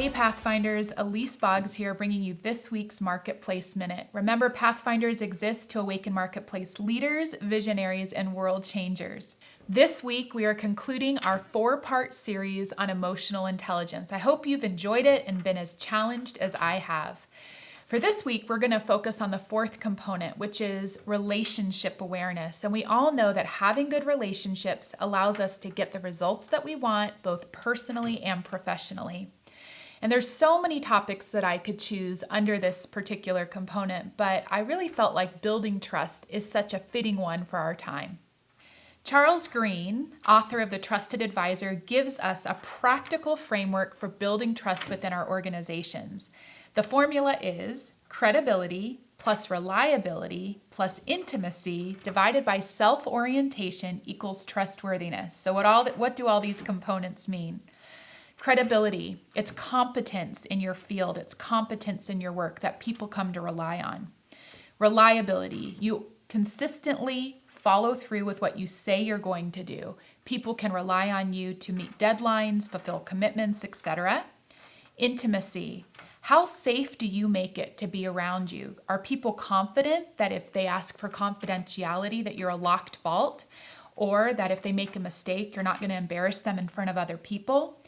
Hey Pathfinders, Elise Boggs here bringing you this week's Marketplace Minute. Remember, Pathfinders exist to awaken marketplace leaders, visionaries, and world changers. This week, we are concluding our 4-part series on emotional intelligence. I hope you've enjoyed it and been as challenged as I have. For this week, we're going to focus on the 4th component, which is relationship awareness. And we all know that having good relationships allows us to get the results that we want, both personally and professionally. And there's so many topics that I could choose under this particular component, but I really felt like building trust is such a fitting one for our time. Charles Green, author of The Trusted Advisor, gives us a practical framework for building trust within our organizations. The formula is credibility plus reliability plus intimacy divided by self-orientation equals trustworthiness. So what do all these components mean? Credibility, it's competence in your field, it's competence in your work that people come to rely on. Reliability, you consistently follow through with what you say you're going to do. People can rely on you to meet deadlines, fulfill commitments, etc. Intimacy, how safe do you make it to be around you? Are people confident that if they ask for confidentiality that you're a locked vault, or that if they make a mistake, you're not going to embarrass them in front of other people?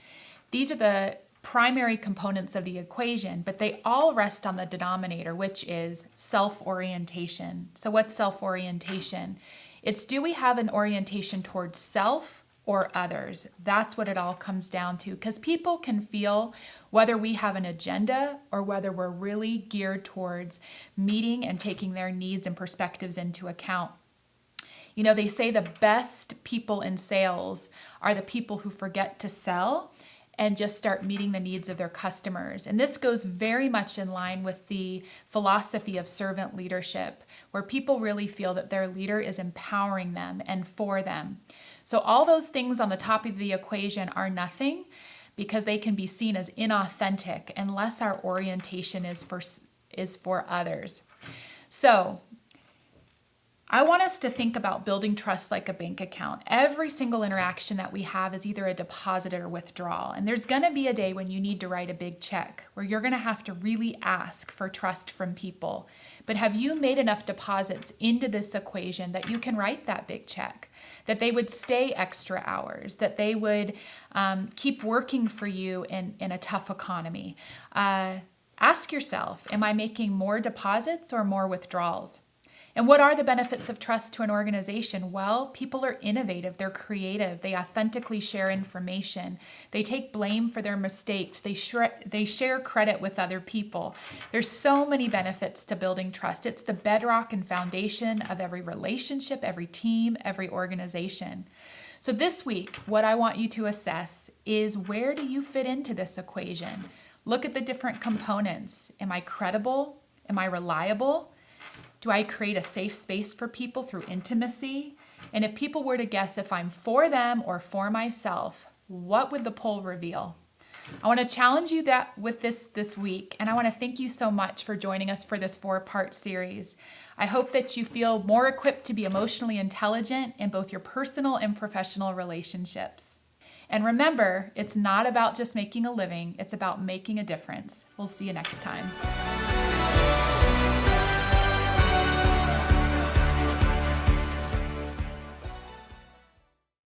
These are the primary components of the equation, but they all rest on the denominator, which is self-orientation. So what's self-orientation? It's, do we have an orientation towards self or others? That's what it all comes down to, because people can feel whether we have an agenda or whether we're really geared towards meeting and taking their needs and perspectives into account. You know, they say the best people in sales are the people who forget to sell and just start meeting the needs of their customers. And this goes very much in line with the philosophy of servant leadership, where people really feel that their leader is empowering them and for them. So all those things on the top of the equation are nothing because they can be seen as inauthentic unless our orientation is for others. So I want us to think about building trust like a bank account. Every single interaction that we have is either a deposit or withdrawal. And there's going to be a day when you need to write a big check where you're going to have to really ask for trust from people. But have you made enough deposits into this equation that you can write that big check? That they would stay extra hours, that they would keep working for you in a tough economy? Ask yourself, am I making more deposits or more withdrawals? And what are the benefits of trust to an organization? Well, people are innovative, they're creative, they authentically share information, they take blame for their mistakes, they share credit with other people. There's so many benefits to building trust. It's the bedrock and foundation of every relationship, every team, every organization. So this week, what I want you to assess is, where do you fit into this equation? Look at the different components. Am I credible? Am I reliable? Do I create a safe space for people through intimacy? And if people were to guess if I'm for them or for myself, what would the poll reveal? I want to challenge you with this week, and I want to thank you so much for joining us for this 4-part series. I hope that you feel more equipped to be emotionally intelligent in both your personal and professional relationships. And remember, it's not about just making a living, it's about making a difference. We'll see you next time.